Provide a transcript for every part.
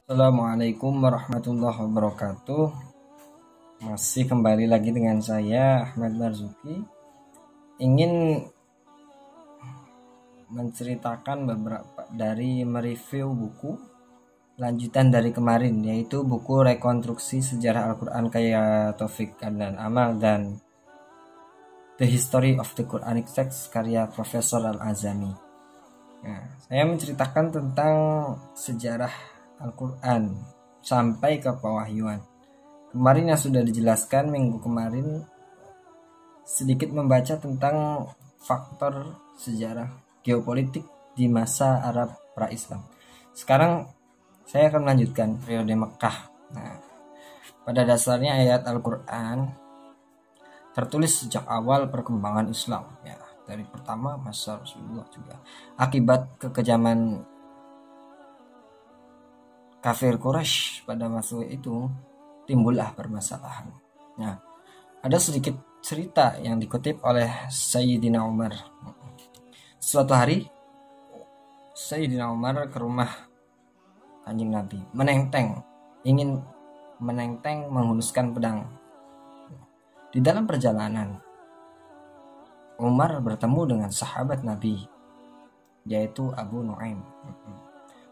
Assalamualaikum warahmatullahi wabarakatuh. Masih kembali lagi dengan saya Ahmad Marzuki. Ingin menceritakan beberapa dari mereview buku lanjutan dari kemarin, yaitu buku Rekonstruksi Sejarah Al-Quran Karya Taufik dan Amal dan The History of the Quranic Text karya Profesor Al-Azami. Nah, saya menceritakan tentang sejarah Al-Quran sampai ke pewahyuan. Kemarin yang sudah dijelaskan minggu kemarin, sedikit membaca tentang faktor sejarah geopolitik di masa Arab pra-Islam. Sekarang saya akan melanjutkan periode Mekah. Nah, pada dasarnya ayat Al-Quran tertulis sejak awal perkembangan Islam, ya, dari pertama masa Rasulullah juga. Akibat kekejaman kafir Quraisy pada masa itu, timbullah permasalahan. Nah, ada sedikit cerita yang dikutip oleh Sayyidina Umar. Suatu hari Sayyidina Umar ke rumah Kanjeng Nabi, ingin menenteng menghunuskan pedang. Di dalam perjalanan, Umar bertemu dengan sahabat Nabi, yaitu Abu Nuaim.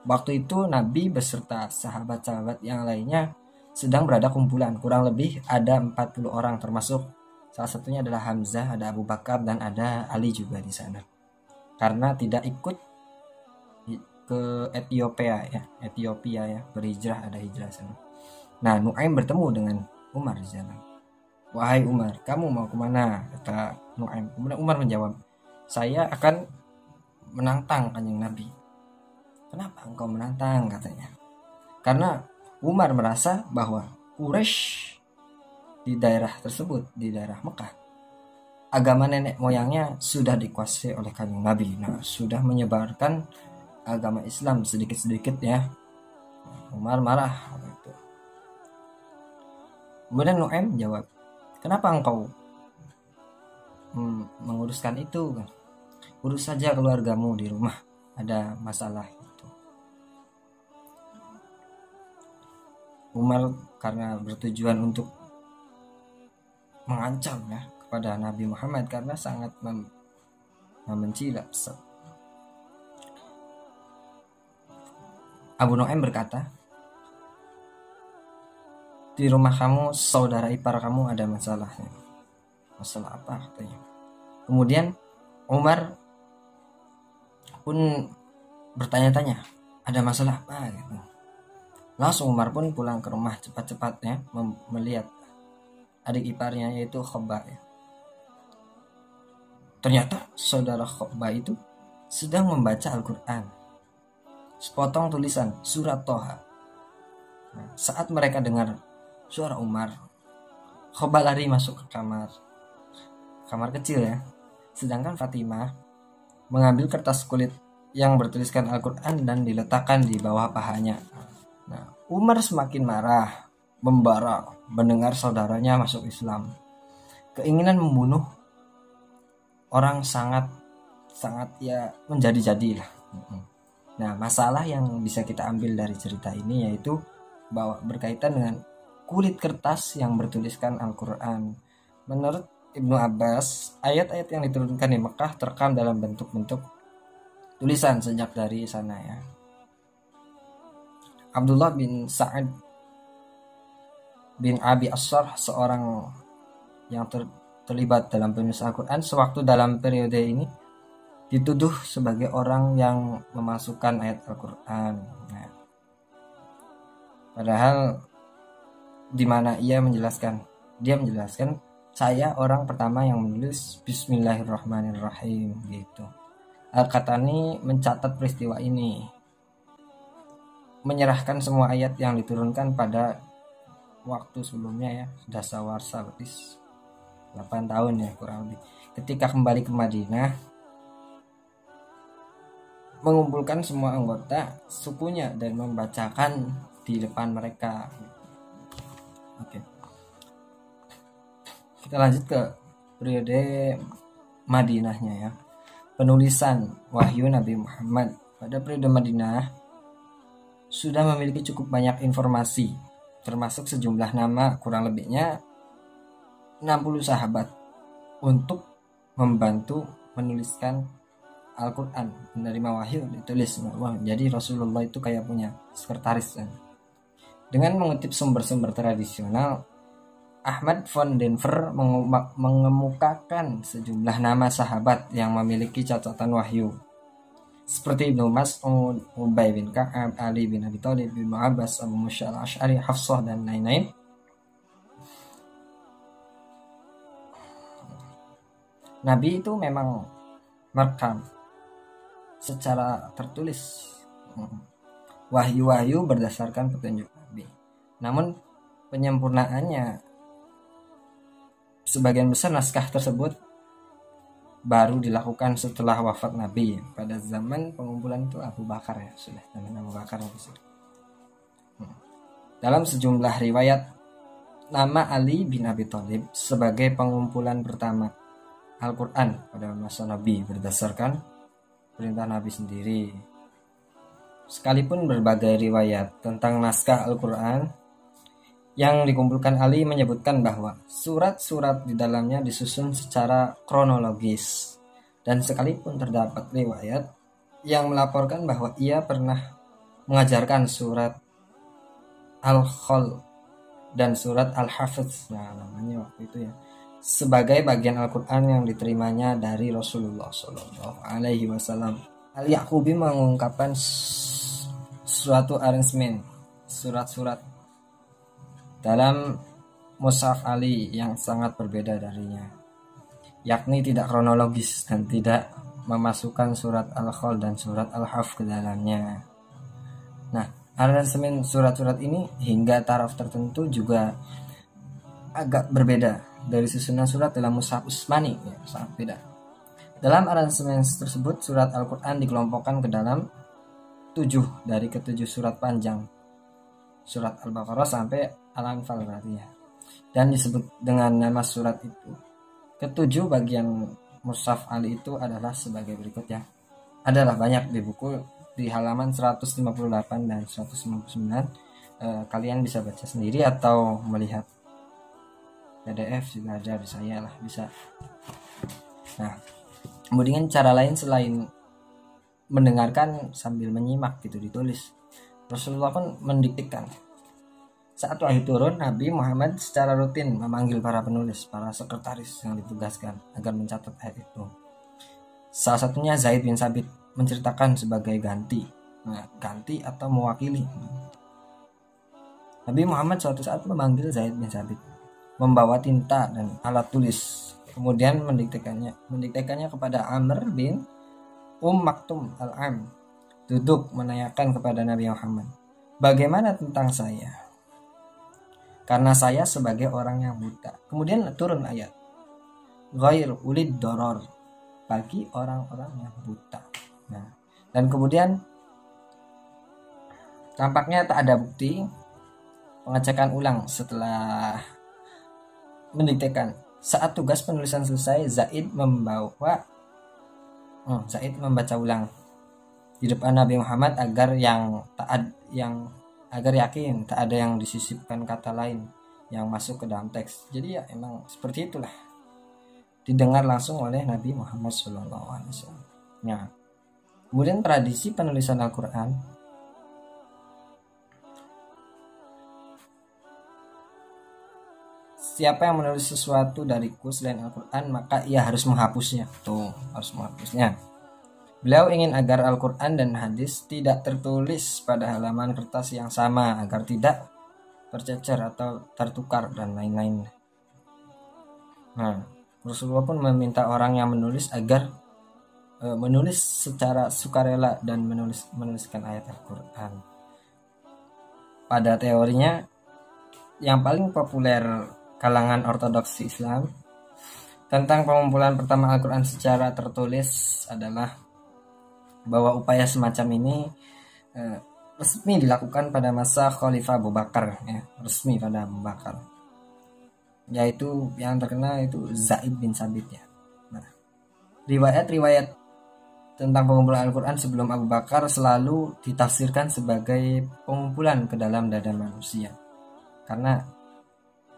Waktu itu Nabi beserta sahabat-sahabat yang lainnya sedang berada kumpulan, kurang lebih ada 40 orang, termasuk salah satunya adalah Hamzah, ada Abu Bakar, dan ada Ali juga di sana. Karena tidak ikut ke Ethiopia ya, berhijrah, ada hijrah sana. Nah, Nuaim bertemu dengan Umar di sana. "Wahai Umar, kamu mau kemana?" kata Nuaim. Kemudian Umar menjawab, "Saya akan menantang Kanjeng Nabi." "Kenapa engkau menantang?" katanya. Karena Umar merasa bahwa Quraisy di daerah tersebut, di daerah Mekah, agama nenek moyangnya sudah dikuasai oleh Kanjeng Nabi. Nah, sudah menyebarkan agama Islam sedikit-sedikit ya. Umar marah gitu. Kemudian Nuaim jawab, "Kenapa engkau menguruskan itu? Urus saja keluargamu di rumah, ada masalah." Umar karena bertujuan untuk mengancam ya kepada Nabi Muhammad karena sangat membenci. Abu Nuaim berkata, "Di rumah kamu saudara ipar kamu ada masalahnya." "Masalah apa?" katanya. Kemudian Umar pun bertanya-tanya, "Ada masalah apa?" gitu. Langsung Umar pun pulang ke rumah cepat-cepatnya melihat adik iparnya, yaitu Khobba ya. Ternyata saudara Khobba itu sedang membaca Al-Quran, sepotong tulisan surat Toha. Nah, saat mereka dengar suara Umar, Khobba lari masuk ke kamar kecil ya. Sedangkan Fatimah mengambil kertas kulit yang bertuliskan Al-Quran dan diletakkan di bawah pahanya. Nah, Umar semakin marah, membara mendengar saudaranya masuk Islam. Keinginan membunuh orang sangat ya menjadi-jadi lah. Nah, masalah yang bisa kita ambil dari cerita ini yaitu bahwa berkaitan dengan kulit kertas yang bertuliskan Al-Quran. Menurut Ibnu Abbas, ayat-ayat yang diturunkan di Mekah terekam dalam bentuk-bentuk tulisan sejak dari sana ya. Abdullah bin Sa'ad bin Abi As-Sarh, seorang yang terlibat dalam penulisan Al-Quran sewaktu dalam periode ini, dituduh sebagai orang yang memasukkan ayat Al-Quran. Nah, padahal di mana dia menjelaskan, "Saya orang pertama yang menulis Bismillahirrahmanirrahim" gitu. Al-Qatani mencatat peristiwa ini, menyerahkan semua ayat yang diturunkan pada waktu sebelumnya ya, dasawarsa berarti 8 tahun ya kurang lebih. Ketika kembali ke Madinah, mengumpulkan semua anggota sukunya dan membacakan di depan mereka. Oke. Kita lanjut ke periode Madinahnya ya. Penulisan wahyu Nabi Muhammad pada periode Madinah sudah memiliki cukup banyak informasi, termasuk sejumlah nama kurang lebihnya 60 sahabat untuk membantu menuliskan Al-Quran, menerima wahyu ditulis. Wah, jadi Rasulullah itu kayak punya sekretaris. Dengan mengutip sumber-sumber tradisional, Ahmad von Denver mengemukakan sejumlah nama sahabat yang memiliki catatan wahyu, seperti Ibnu Mas'ud, Ubay bin Ka'ab, Ali bin Abi Thalib, Ibnu Abbas, Abu Musa al-Asy'ari, Hafsah, dan lain-lain. Nabi itu memang merekam secara tertulis wahyu-wahyu berdasarkan petunjuk Nabi. Namun penyempurnaannya, sebagian besar naskah tersebut baru dilakukan setelah wafat Nabi. Pada zaman pengumpulan itu Abu Bakar, ya, sudah zaman Abu Bakar. Dalam sejumlah riwayat, nama Ali bin Abi Thalib sebagai pengumpulan pertama Al-Quran pada masa Nabi berdasarkan perintah Nabi sendiri. Sekalipun berbagai riwayat tentang naskah Al-Quran yang dikumpulkan Ali menyebutkan bahwa surat-surat di dalamnya disusun secara kronologis, dan sekalipun terdapat riwayat yang melaporkan bahwa ia pernah mengajarkan surat Al-Khol dan surat Al-Hafidz, nah namanya waktu itu ya, sebagai bagian Al-Quran yang diterimanya dari Rasulullah Shallallahu Alaihi Wasallam. Al-Yaqubi mengungkapkan suatu arrangement surat-surat dalam Mushaf Ali yang sangat berbeda darinya, yakni tidak kronologis dan tidak memasukkan surat Al-Khol dan surat Al-Haf ke dalamnya. Nah, arrangement surat-surat ini hingga taraf tertentu juga agak berbeda dari susunan surat dalam Mushaf Utsmani, ya, sangat beda. Dalam aransemen tersebut, surat Al-Quran dikelompokkan ke dalam 7 dari ke-7 surat panjang, surat Al-Baqarah sampai Al-Anfal berarti ya, dan disebut dengan nama surat itu. Ke-7 bagian Mushaf Ali itu adalah sebagai berikut, ya. Adalah banyak di buku di halaman 158 dan 159. Kalian bisa baca sendiri atau melihat PDF juga ada di saya lah, bisa. Nah, kemudian cara lain selain mendengarkan sambil menyimak gitu ditulis, Rasulullah pun mendiktikan. Saat wahyu turun, Nabi Muhammad secara rutin memanggil para penulis, para sekretaris yang ditugaskan agar mencatat ayat itu. Salah satunya Zaid bin Sabit menceritakan sebagai ganti. Nah, ganti atau mewakili. Nabi Muhammad suatu saat memanggil Zaid bin Sabit, membawa tinta dan alat tulis, kemudian mendiktekannya kepada Amr bin Maktum al-Am. Duduk menanyakan kepada Nabi Muhammad, bagaimana tentang saya? Karena saya sebagai orang yang buta. Kemudian turun ayat, ghair ulid doror, bagi orang-orang yang buta. Nah, dan kemudian tampaknya tak ada bukti. Pengecekan ulang setelah mendiktekan. Saat tugas penulisan selesai, Zaid membaca ulang di depan Nabi Muhammad agar yakin tak ada yang disisipkan kata lain yang masuk ke dalam teks. Jadi ya emang seperti itulah didengar langsung oleh Nabi Muhammad SAW. Nah, kemudian tradisi penulisan Al-Quran. Siapa yang menulis sesuatu dariku selain Al-Quran, maka ia harus menghapusnya. Harus menghapusnya. Beliau ingin agar Al-Quran dan hadis tidak tertulis pada halaman kertas yang sama, agar tidak tercecer atau tertukar dan lain-lain. Nah, Rasulullah pun meminta orang yang menulis agar menulis secara sukarela dan menuliskan ayat Al-Quran. Pada teorinya, yang paling populer kalangan ortodoksi Islam tentang pengumpulan pertama Al-Quran secara tertulis adalah bahwa upaya semacam ini resmi dilakukan pada masa Khalifah Abu Bakar, ya, resmi pada Abu Bakar, yaitu yang terkenal itu Zaid bin Sabit, ya. Nah, riwayat-riwayat tentang pengumpulan Al-Quran sebelum Abu Bakar selalu ditafsirkan sebagai pengumpulan ke dalam dada manusia, karena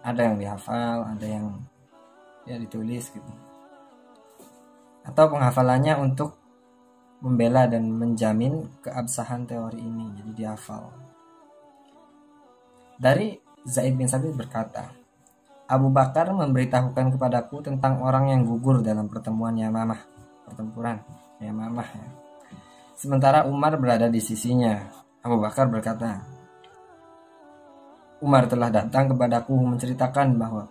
ada yang dihafal, ada yang ya ditulis gitu, atau penghafalannya untuk membela dan menjamin keabsahan teori ini, jadi dihafal. Dari Zaid bin Sabit berkata, Abu Bakar memberitahukan kepadaku tentang orang yang gugur dalam pertempuran Yamamah ya. Sementara Umar berada di sisinya. Abu Bakar berkata, Umar telah datang kepadaku menceritakan bahwa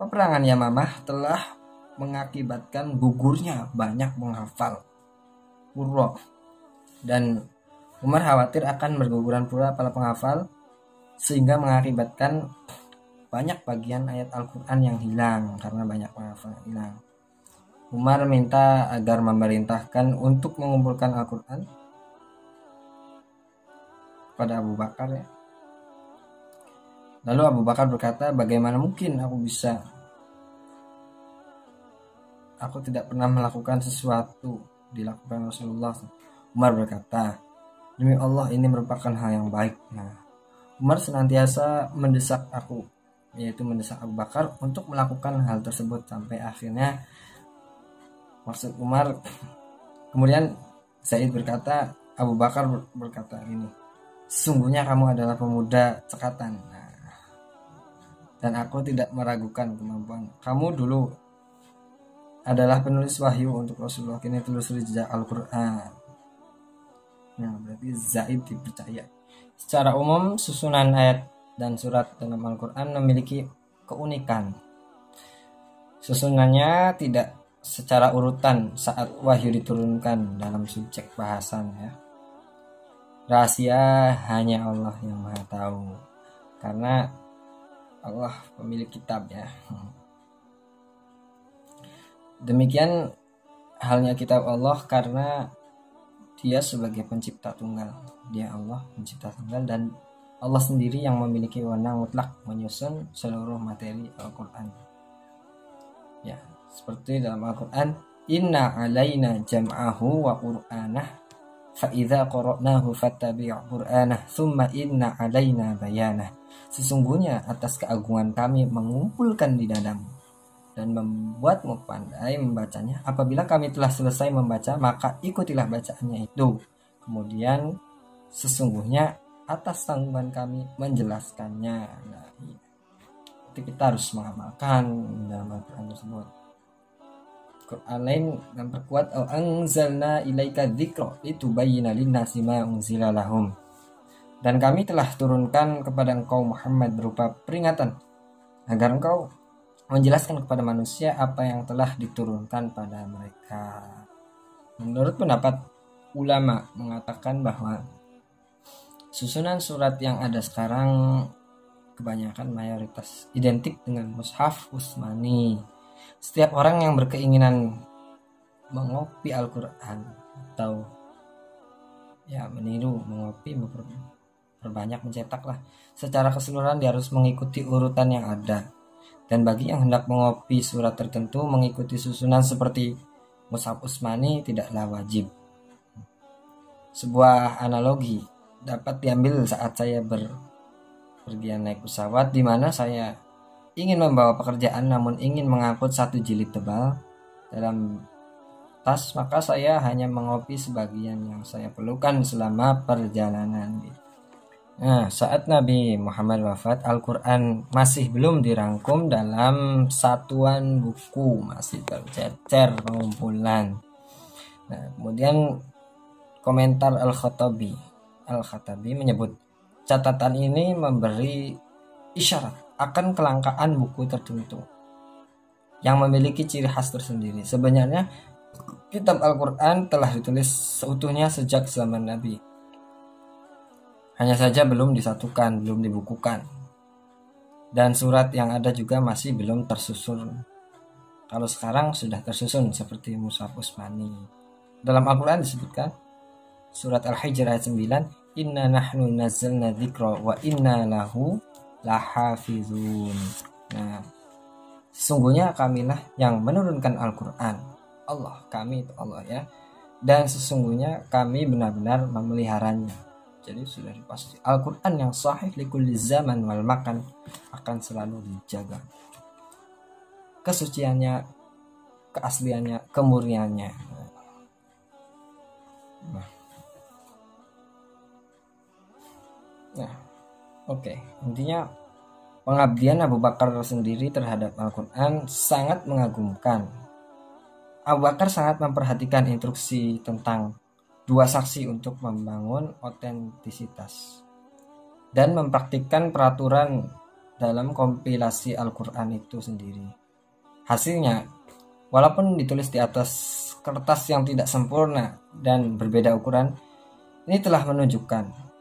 peperangan Yamamah telah mengakibatkan gugurnya banyak penghafal Qurra, dan Umar khawatir akan berguguran pula para penghafal sehingga mengakibatkan banyak bagian ayat Al-Quran yang hilang karena banyak penghafal yang hilang. Umar minta agar memerintahkan untuk mengumpulkan Al-Quran kepada Abu Bakar ya. Lalu Abu Bakar berkata, bagaimana mungkin aku tidak pernah melakukan sesuatu dilakukan Rasulullah. Umar berkata, demi Allah ini merupakan hal yang baik. Nah, Umar senantiasa mendesak aku, yaitu mendesak Abu Bakar untuk melakukan hal tersebut, sampai akhirnya maksud Umar. Kemudian Zaid berkata, Abu Bakar berkata ini, sesungguhnya kamu adalah pemuda cekatan, dan aku tidak meragukan kemampuan kamu. Dulu adalah penulis wahyu untuk Rasulullah, kini telusuri jejak Al-Quran. Nah, berarti Zaid dipercaya. Secara umum susunan ayat dan surat dalam Al-Quran memiliki keunikan. Susunannya tidak secara urutan saat wahyu diturunkan dalam subjek bahasan ya. Rahasia hanya Allah yang Maha tahu, karena Allah pemilik kitab ya. Demikian halnya kitab Allah, karena Dia sebagai pencipta tunggal. Dia Allah pencipta tunggal, dan Allah sendiri yang memiliki wewenang mutlak menyusun seluruh materi Al-Quran. Ya, seperti dalam Al-Quran, Inna alaina jam'ahu wa qur'anah fa idza qara'nahu fattabi' qur'anah thumma inna alaina bayanah. Sesungguhnya atas keagungan kami mengumpulkan di dadamu dan membuatmu pandai membacanya. Apabila kami telah selesai membaca, maka ikutilah bacaannya itu. Kemudian sesungguhnya atas tanggungan kami menjelaskannya. Nah, jadi kita harus mengamalkan dalam Al-Quran tersebut. Quran lain yang perkuat, anzalna ilaika dzikra litubayyana lin-nasi ma unzila lahum. Dan kami telah turunkan kepada engkau Muhammad berupa peringatan agar engkau menjelaskan kepada manusia apa yang telah diturunkan pada mereka. Menurut pendapat ulama mengatakan bahwa susunan surat yang ada sekarang kebanyakan mayoritas identik dengan Mushaf Utsmani. Setiap orang yang berkeinginan mengopi Al-Quran atau ya meniru, mengopi, memperbanyak, mencetak lah, secara keseluruhan dia harus mengikuti urutan yang ada. Dan bagi yang hendak mengopi surat tertentu, mengikuti susunan seperti Mushaf Utsmani tidaklah wajib. Sebuah analogi dapat diambil saat saya berpergian naik pesawat, di mana saya ingin membawa pekerjaan namun ingin mengangkut 1 jilid tebal dalam tas, maka saya hanya mengopi sebagian yang saya perlukan selama perjalanan. Nah, saat Nabi Muhammad wafat, Al-Quran masih belum dirangkum dalam satuan buku, masih tercecer pengumpulan. Nah, kemudian komentar Al-Khattabi menyebut catatan ini memberi isyarat akan kelangkaan buku tertentu yang memiliki ciri khas tersendiri. Sebenarnya kitab Al-Quran telah ditulis seutuhnya sejak zaman Nabi, hanya saja belum disatukan, belum dibukukan, dan surat yang ada juga masih belum tersusun. Kalau sekarang sudah tersusun seperti Mushaf Utsmani. Dalam Al-Quran disebutkan surat Al-Hijr ayat 9, Inna nahnu nazzalna dzikra wa inna lahu lahafizun. Nah, sesungguhnya kamilah yang menurunkan Al-Quran. Allah, kami itu Allah ya, dan sesungguhnya kami benar-benar memeliharanya. Jadi sudah pasti Al-Quran yang sahih likulli zaman wal makan akan selalu dijaga kesuciannya, keasliannya, kemurniannya. Nah, oke. Intinya pengabdian Abu Bakar sendiri terhadap Al-Quran sangat mengagumkan. Abu Bakar sangat memperhatikan instruksi tentang dua saksi untuk membangun otentisitas dan mempraktikkan peraturan dalam kompilasi Al-Quran itu sendiri. Hasilnya, walaupun ditulis di atas kertas yang tidak sempurna dan berbeda ukuran, ini telah menunjukkan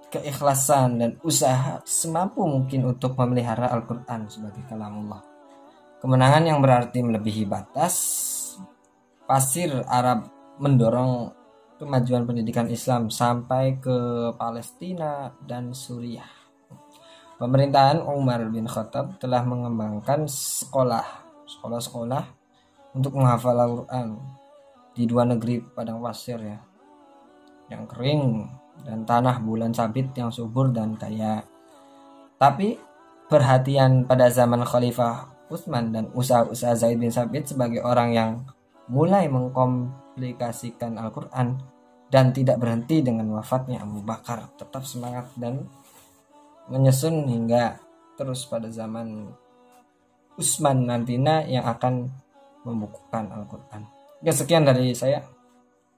keikhlasan dan usaha semampu mungkin untuk memelihara Al-Quran sebagai kalamullah. Kemenangan yang berarti melebihi batas pasir Arab mendorong kemajuan pendidikan Islam sampai ke Palestina dan Suriah. Pemerintahan Umar bin Khattab telah mengembangkan sekolah-sekolah untuk menghafal Al-Quran di dua negeri padang pasir ya, yang kering dan tanah bulan sabit yang subur dan kaya. Tapi perhatian pada zaman Khalifah Utsman dan usaha-usaha Zaid bin Sabit sebagai orang yang mulai mengkomplikasikan Al-Quran dan tidak berhenti dengan wafatnya Abu Bakar, tetap semangat dan menyusun hingga terus pada zaman Utsman nantinya yang akan membukukan Al-Quran. Ya, sekian dari saya,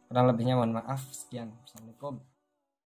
kurang lebihnya mohon maaf. Sekian, assalamualaikum.